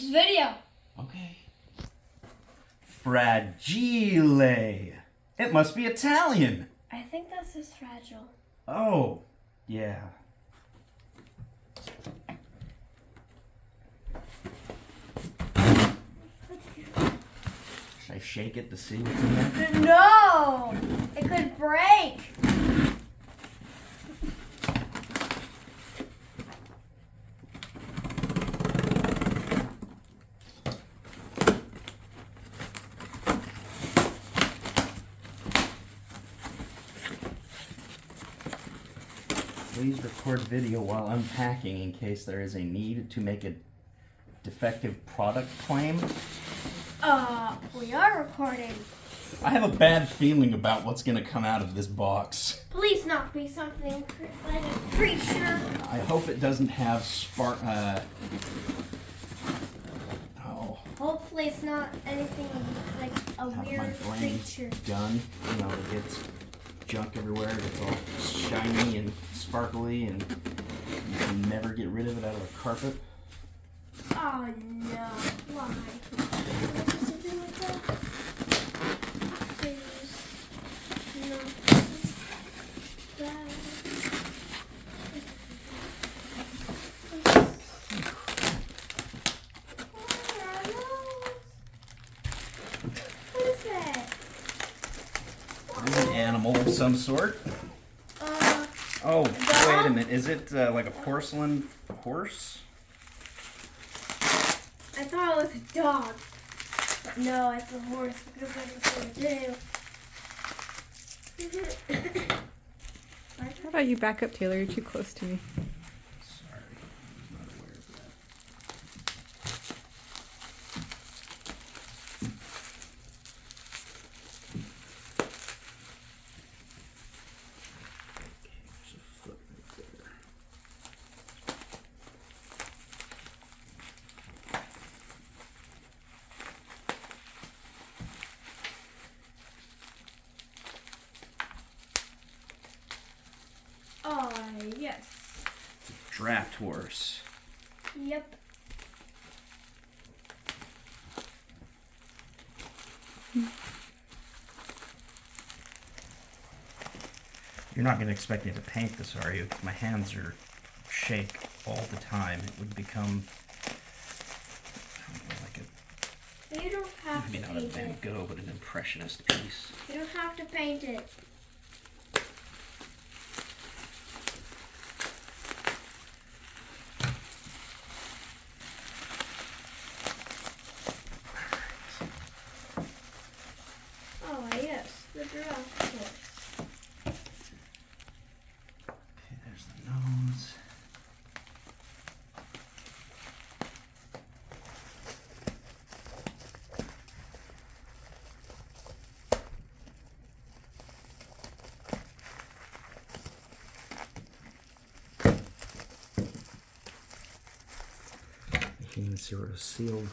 It's video. Okay. Fragile. It must be Italian. I think this is fragile. Oh, yeah. Should I shake it to see what's in there? No! It could break. Please record video while unpacking in case there is a need to make a defective product claim. We are recording. I have a bad feeling about what's going to come out of this box. Please not be something like a creature. I hope it doesn't have Hopefully it's not anything like a weird creature. Gun, you know, it gets junk everywhere. It's all shiny and sparkly, and you can never get rid of it out of the carpet. Oh no! Why? What's supposed to do with that? Please, no. That. What is that? It's an animal of some sort. Oh, wait a minute. Is it like a porcelain horse? I thought it was a dog. But no, it's a horse because that's what they do. How about you back up, Taylor? You're too close to me. Sorry, I was not aware of that. Okay, there's a foot right there. Oh, yes. Draft horse. Yep. You're not going to expect me to paint this, are you? My hands are shake all the time. It would become like You don't have maybe to not a paint Van it. Gogh, but an impressionist piece. You don't have to paint it. Oh, yes, the draft horse. Okay, there's the nose. You can even see where it was sealed.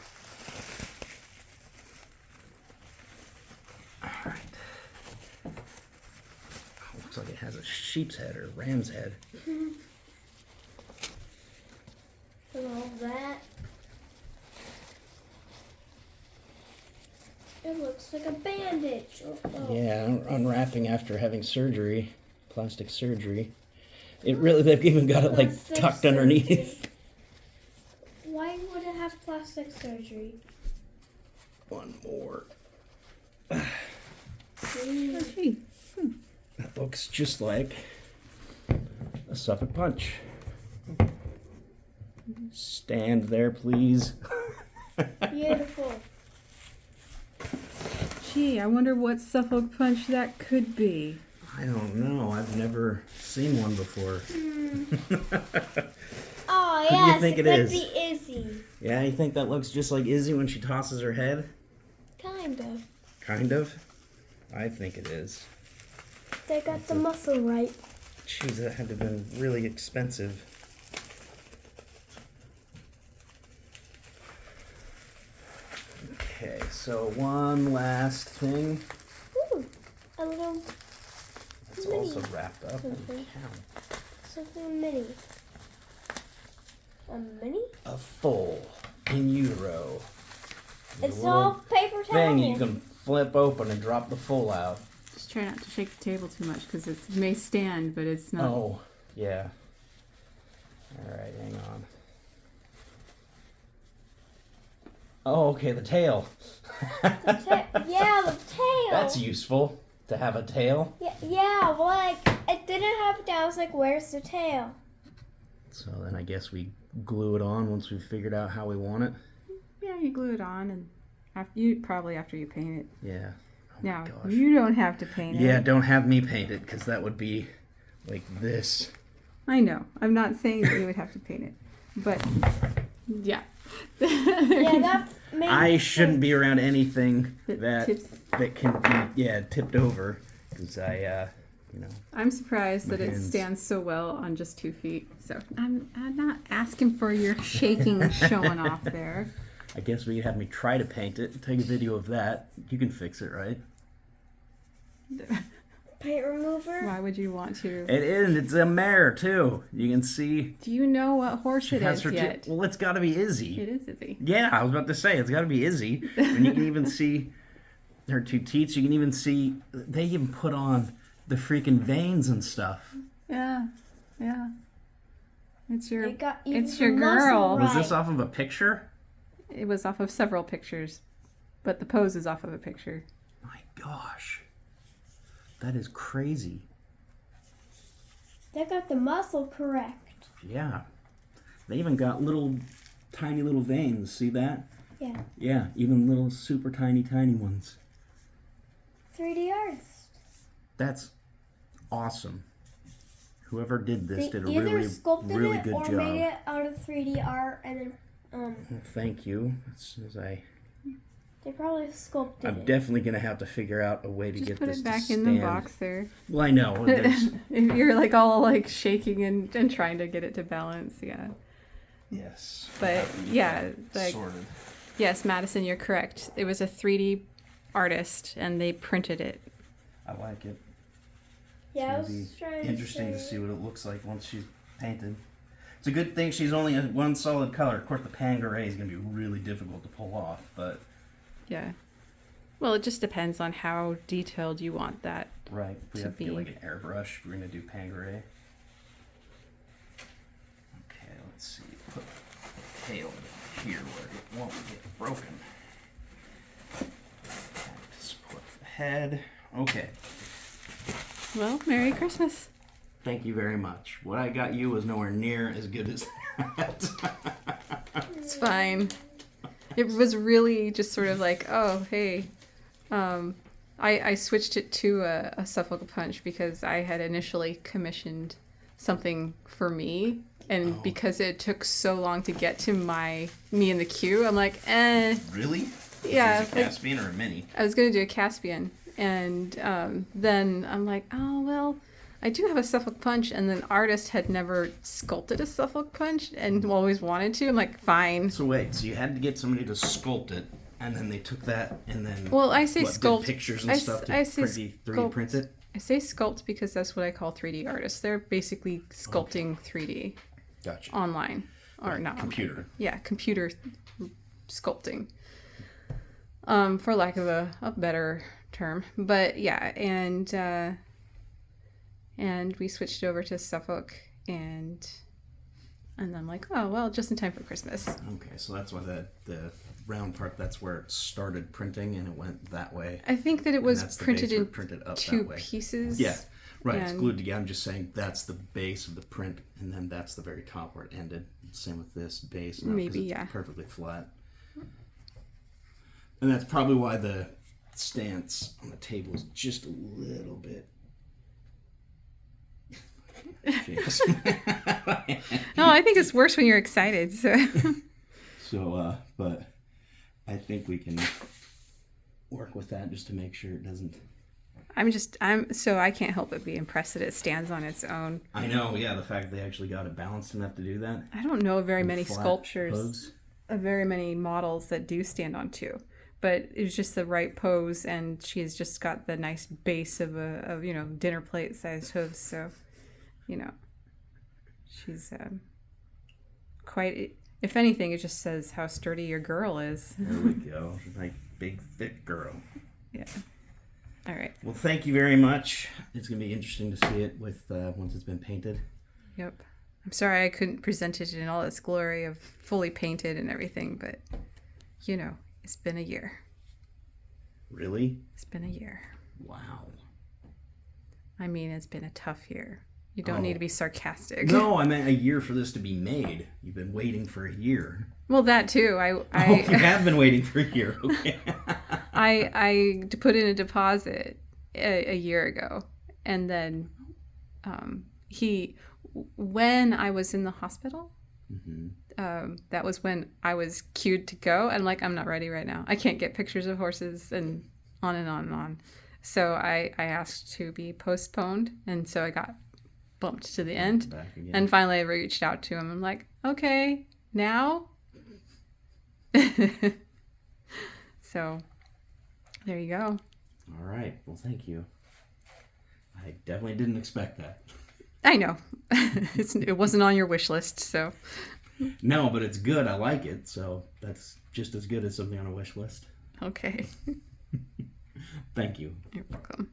Alright. Looks like it has a sheep's head or a ram's head. And all that. It looks like a bandage. Oh. Yeah, unwrapping after having surgery, plastic surgery. It really, they've even got it like Plastic tucked surgery. underneath. Why would it have plastic surgery? One more. Hey. That looks just like a Suffolk punch. Stand there, please. Beautiful. Gee, I wonder what Suffolk punch that could be. I don't know. I've never seen one before. Oh, Who do you yes, think it it could is? be Izzy. Yeah, you think that looks just like Izzy when she tosses her head? Kind of. Kind of. I think it is. They got the muscle right. Jeez, that had to have been really expensive. Okay, so one last thing. Ooh, a little It's mini. also wrapped up. Holy something. cow. Something mini. A mini? A full in utero. It's Little all paper towel. thing you can flip open and drop the full out. Just try not to shake the table too much because it may stand, but it's not. Oh, yeah. All right, hang on. Oh, okay, the tail. Yeah, the tail. That's useful to have a tail. Yeah, well, like, it didn't have a tail. I was like, where's the tail? So then I guess we glue it on once we've figured out how we want it. Yeah, you glue it on, and probably after you paint it. Yeah. Oh Now, my gosh. you don't have to paint it. Yeah, don't have me paint it because that would be like this. I know. I'm not saying that you would have to paint it, but yeah. Yeah, that made I shouldn't be around anything That that tips. that can be tipped over because I I'm surprised My that it hands. stands so well on just 2 feet. So I'm not asking for your shaking showing off there. I guess we could have me try to paint it. Take a video of that. You can fix it, right? paint remover. Why would you want to? It is. It's a mare too. You can see. Do you know what horse it has is her yet? well, it's got to be Izzy. It is Izzy. Yeah, I was about to say it's got to be Izzy. And you can even see her 2 teats. You can even see they even put on the freaking veins and stuff. Yeah, yeah. It's your It got even it's your the muscle girl. right. Was this off of a picture? It was off of several pictures, but the pose is off of a picture. My gosh, that is crazy. They got the muscle correct. Yeah, they even got tiny little veins. See that? Yeah. Yeah, even little super tiny ones. 3D artist. That's awesome. Whoever did this They did a either really, sculpted really it good or job. made it out of 3D art, and then Well, thank you. As soon as they probably sculpted I'm it. definitely gonna have to figure out a way to Just get put this it back to in stand. the box there. Well, I know. there's- If you're like all like shaking and trying to get it to balance, yeah. yes. But yeah, like Sorted. yes, Madison, you're correct. It was a 3D artist and they printed it. I like it. Yeah, I It's gonna was be trying interesting to say- see what it looks like once she's painted. It's a good thing she's only one solid color. Of course, the Pangaray is going to be really difficult to pull off, but Yeah. Well, it just depends on how detailed you want that. right, we To have to get be- like an airbrush. We're going to do Pangaray. Okay, let's see. Put the tail here where it won't get broken. And support the head. Okay. Well, Merry Christmas. Thank you very much. What I got you was nowhere near as good as that. It's fine. It was really just sort of like, oh, hey. I switched it to a Suffolk Punch because I had initially commissioned something for me. And Oh. because it took so long to get to me in the queue, I'm like, Really? Yeah, Is it a like- Caspian or a mini? I was going to do a Caspian. And then I'm like, oh, well, I do have a Suffolk Punch. And then artist had never sculpted a Suffolk Punch and always wanted to. I'm like, fine. So wait, so you had to get somebody to sculpt it, and then they took that and then Well, I say did sculpt. pictures and I stuff to I say 3D sculpt. print it. I say sculpt because that's what I call 3D artists. They're basically sculpting 3D Gotcha. online. Or Right, not computer. online. Yeah, computer sculpting. For lack of a better term. But yeah, and we switched over to Suffolk and then I'm like, oh well, just in time for Christmas. Okay, so that's why the round part, that's where it started printing and it went that way. I think that it And was that's the printed base where in it printed up two that way. pieces. Yeah, right. It's and- glued together. I'm just saying that's the base of the print, and then that's the very top where it ended. Same with this base. Now, 'cause Maybe, it's yeah. perfectly flat. And that's probably why the stance on the table is just a little bit. Jeez. No, I think it's worse when you're excited. So So, but I think we can work with that just to make sure it doesn't. I can't help but be impressed that it stands on its own. I know, yeah, the fact that they actually got it balanced enough to do that. I don't know of very many Flat sculptures, pose. of very many models that do stand on two. But it was just the right pose, and she's just got the nice base of dinner plate sized hooves. So, she's quite If anything, it just says how sturdy your girl is. There we go. Like big, thick girl. Yeah. All right. Well, thank you very much. It's going to be interesting to see it with once it's been painted. Yep. I'm sorry I couldn't present it in all its glory of fully painted and everything, but, you know, it's been a year. Really? It's been a year. Wow. I mean, it's been a tough year. You don't need to be sarcastic. No, I meant a year for this to be made. You've been waiting for a year. Well, that too. You have been waiting for a year. Okay. I put in a deposit a year ago, and then when I was in the hospital, that was when I was cued to go. And I'm like, I'm not ready right now. I can't get pictures of horses and on and on and on. So I asked to be postponed, and so I got bumped to the end. And finally I reached out to him. I'm like, okay, now? So there you go. All right. Well, thank you. I definitely didn't expect that. I know. It wasn't on your wish list, so. No, but it's good. I like it. So that's just as good as something on a wish list. Okay. Thank you. You're welcome.